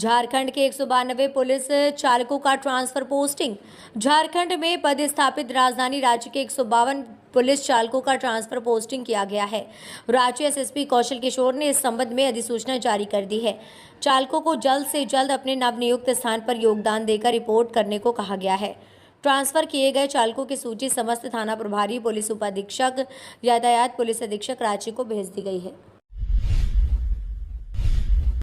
झारखंड के 192 पुलिस चालकों का ट्रांसफर पोस्टिंग। झारखंड में पदस्थापित राजधानी राज्य के 152 पुलिस चालकों का ट्रांसफर पोस्टिंग किया गया है। राज्य एसएसपी कौशल किशोर ने इस संबंध में अधिसूचना जारी कर दी है। चालकों को जल्द से जल्द अपने नवनियुक्त स्थान पर योगदान देकर रिपोर्ट करने को कहा गया है। ट्रांसफर किए गए चालकों की सूची समस्त थाना प्रभारी, पुलिस उपाधीक्षक, यातायात पुलिस अधीक्षक रांची को भेज दी गई है।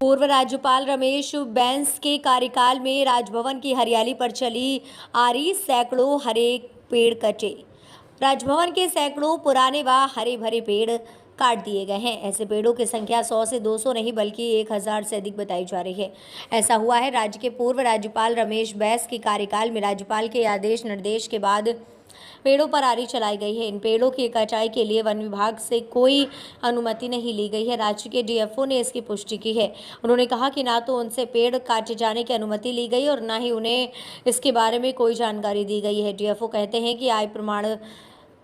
पूर्व राज्यपाल रमेश बैस के कार्यकाल में राजभवन की हरियाली पर चली आ रही सैकड़ों हरे पेड़ कटे। राजभवन के सैकड़ों पुराने व हरे भरे पेड़ काट दिए गए हैं। ऐसे पेड़ों की संख्या 100 से 200 नहीं बल्कि 1000 से अधिक बताई जा रही है। ऐसा हुआ है राज्य के पूर्व राज्यपाल रमेश बैस के कार्यकाल में राज्यपाल के आदेश निर्देश के बाद पेड़ों पर आरी चलाई गई है। इन पेड़ों की कटाई के लिए वन विभाग से कोई अनुमति नहीं ली गई है। राज्य के डीएफओ ने इसकी पुष्टि की है। उन्होंने कहा कि ना तो उनसे पेड़ काटे जाने की अनुमति ली गई और ना ही उन्हें इसके बारे में कोई जानकारी दी गई है। डीएफओ कहते हैं कि आय प्रमाण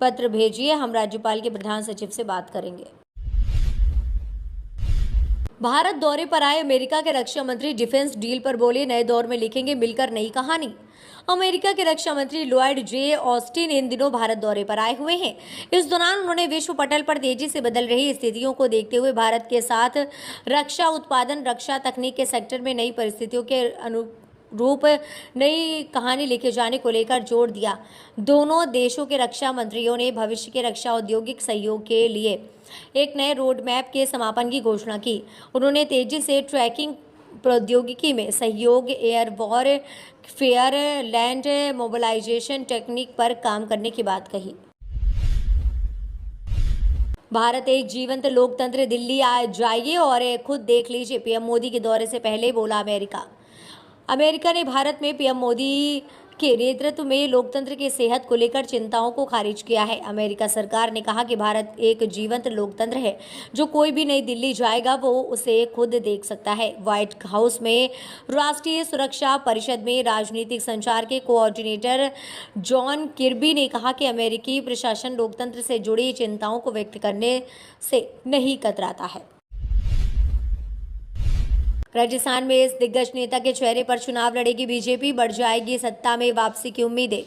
पत्र भेजिए, हम राज्यपाल के प्रधान सचिव से बात करेंगे। भारत दौरे पर आए अमेरिका के रक्षा मंत्री डिफेंस डील पर बोले, नए दौर में लिखेंगे मिलकर नई कहानी। अमेरिका के रक्षा मंत्री लॉयड जे ऑस्टिन इन दिनों भारत दौरे पर आए हुए हैं। इस दौरान उन्होंने विश्व पटल पर तेजी से बदल रही स्थितियों को देखते हुए भारत के साथ रक्षा उत्पादन, रक्षा तकनीक के सेक्टर में नई परिस्थितियों के अनुरूप नई कहानी लिखे जाने को लेकर जोर दिया। दोनों देशों के रक्षा मंत्रियों ने भविष्य के रक्षा औद्योगिक सहयोग के लिए एक नए रोड मैप के समापन की घोषणा की। उन्होंने तेजी से ट्रैकिंग प्रौद्योगिकी में सहयोग, air warfare, land mobilisation technique पर काम करने की बात कही। भारत एक जीवंत लोकतंत्र, दिल्ली आ जाइए और खुद देख लीजिए, पीएम मोदी के दौरे से पहले बोला अमेरिका। अमेरिका ने भारत में पीएम मोदी के नेतृत्व में लोकतंत्र की सेहत को लेकर चिंताओं को खारिज किया है। अमेरिका सरकार ने कहा कि भारत एक जीवंत लोकतंत्र है, जो कोई भी नई दिल्ली जाएगा वो उसे खुद देख सकता है। व्हाइट हाउस में राष्ट्रीय सुरक्षा परिषद में राजनीतिक संचार के कोऑर्डिनेटर जॉन किर्बी ने कहा कि अमेरिकी प्रशासन लोकतंत्र से जुड़ी चिंताओं को व्यक्त करने से नहीं कतराता है। राजस्थान में इस दिग्गज नेता के चेहरे पर चुनाव लड़ेगी बीजेपी, बढ़ जाएगी सत्ता में वापसी की उम्मीदें।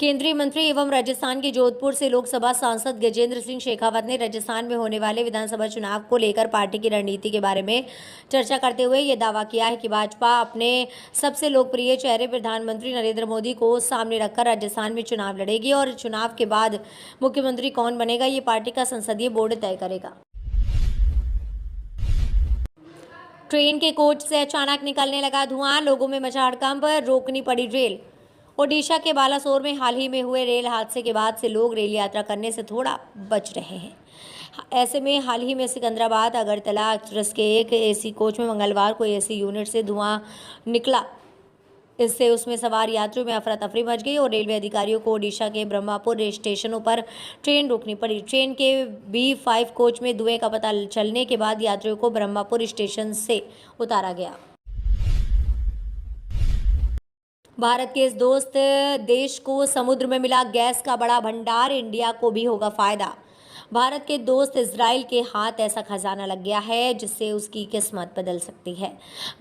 केंद्रीय मंत्री एवं राजस्थान के जोधपुर से लोकसभा सांसद गजेंद्र सिंह शेखावत ने राजस्थान में होने वाले विधानसभा चुनाव को लेकर पार्टी की रणनीति के बारे में चर्चा करते हुए ये दावा किया है कि भाजपा अपने सबसे लोकप्रिय चेहरे प्रधानमंत्री नरेंद्र मोदी को सामने रखकर राजस्थान में चुनाव लड़ेगी और चुनाव के बाद मुख्यमंत्री कौन बनेगा ये पार्टी का संसदीय बोर्ड तय करेगा। ट्रेन के कोच से अचानक निकलने लगा धुआं, लोगों में मचा हड़कंप, रोकनी पड़ी रेल। ओडिशा के बालासोर में हाल ही में हुए रेल हादसे के बाद से लोग रेल यात्रा करने से थोड़ा बच रहे हैं। ऐसे में हाल ही में सिकंदराबाद अगरतला एक्सप्रेस के एक एसी कोच में मंगलवार को एसी यूनिट से धुआं निकला। इससे उसमें सवार यात्रियों में अफरा तफरी मच गई और रेलवे अधिकारियों को ओडिशा के ब्रह्मपुर स्टेशनों पर ट्रेन रोकनी पड़ी। ट्रेन के B5 कोच में धुएं का पता चलने के बाद यात्रियों को ब्रह्मपुर स्टेशन से उतारा गया। भारत के इस दोस्त देश को समुद्र में मिला गैस का बड़ा भंडार, इंडिया को भी होगा फायदा। भारत के दोस्त इजराइल के हाथ ऐसा खजाना लग गया है जिससे उसकी किस्मत बदल सकती है।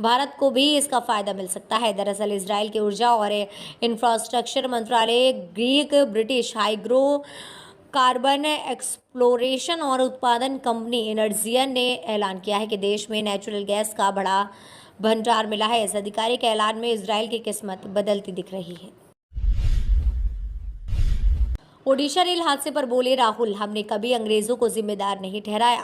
भारत को भी इसका फायदा मिल सकता है। दरअसल इजराइल के ऊर्जा और इंफ्रास्ट्रक्चर मंत्रालय Greek British hydro carbon exploration और उत्पादन कंपनी एनर्जियन ने ऐलान किया है कि देश में नेचुरल गैस का बड़ा भंडार मिला है। इस आधिकारिक ऐलान में इजराइल की किस्मत बदलती दिख रही है। ओडिशा रेल हादसे पर बोले राहुल, हमने कभी अंग्रेजों को जिम्मेदार नहीं ठहराया।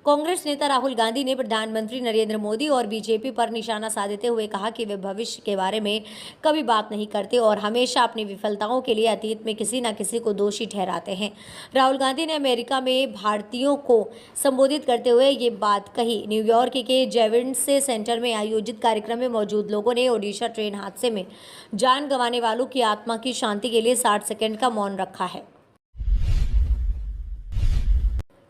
कांग्रेस नेता राहुल गांधी ने प्रधानमंत्री नरेंद्र मोदी और बीजेपी पर निशाना साधते हुए कहा कि वे भविष्य के बारे में कभी बात नहीं करते और हमेशा अपनी विफलताओं के लिए अतीत में किसी न किसी को दोषी ठहराते हैं। राहुल गांधी ने अमेरिका में भारतीयों को संबोधित करते हुए ये बात कही। न्यूयॉर्क के जेविन्स सेंटर में आयोजित कार्यक्रम में मौजूद लोगों ने ओडिशा ट्रेन हादसे में जान गंवाने वालों की आत्मा की शांति के लिए 60 सेकंड का मौन रखा है।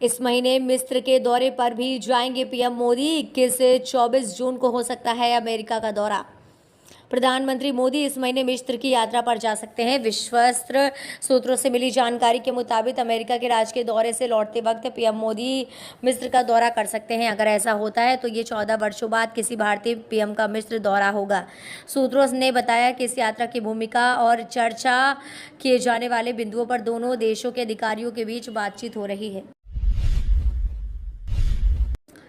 इस महीने मिस्र के दौरे पर भी जाएंगे पीएम मोदी। 21 से 24 जून को हो सकता है अमेरिका का दौरा। प्रधानमंत्री मोदी इस महीने मिस्र की यात्रा पर जा सकते हैं। विश्वस्त सूत्रों से मिली जानकारी के मुताबिक अमेरिका के राजकीय दौरे से लौटते वक्त पीएम मोदी मिस्र का दौरा कर सकते हैं। अगर ऐसा होता है तो ये 14 वर्षों बाद किसी भारतीय पीएम का मिस्र दौरा होगा। सूत्रों ने बताया कि इस यात्रा की भूमिका और चर्चा किए जाने वाले बिंदुओं पर दोनों देशों के अधिकारियों के बीच बातचीत हो रही है।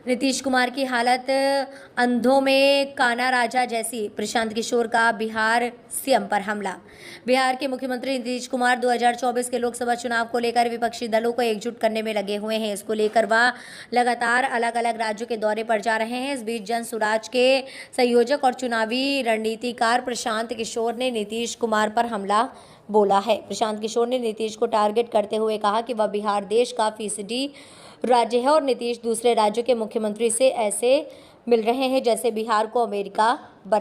नीतीश कुमार की हालत अंधों में काना राजा जैसी, प्रशांत किशोर का बिहार सीएम पर हमला। बिहार के मुख्यमंत्री नीतीश कुमार 2024 के लोकसभा चुनाव को लेकर विपक्षी दलों को एकजुट करने में लगे हुए हैं। इसको लेकर वह लगातार अलग अलग राज्यों के दौरे पर जा रहे हैं। इस बीच जन सुराज के संयोजक और चुनावी रणनीतिकार प्रशांत किशोर ने नीतीश कुमार पर हमला बोला है। प्रशांत किशोर ने नीतीश को टारगेट करते हुए कहा कि वह बिहार देश का फीसदी राज्य है और नीतीश दूसरे राज्यों के मुख्यमंत्री से ऐसे मिल रहे हैं जैसे बिहार को अमेरिका बना।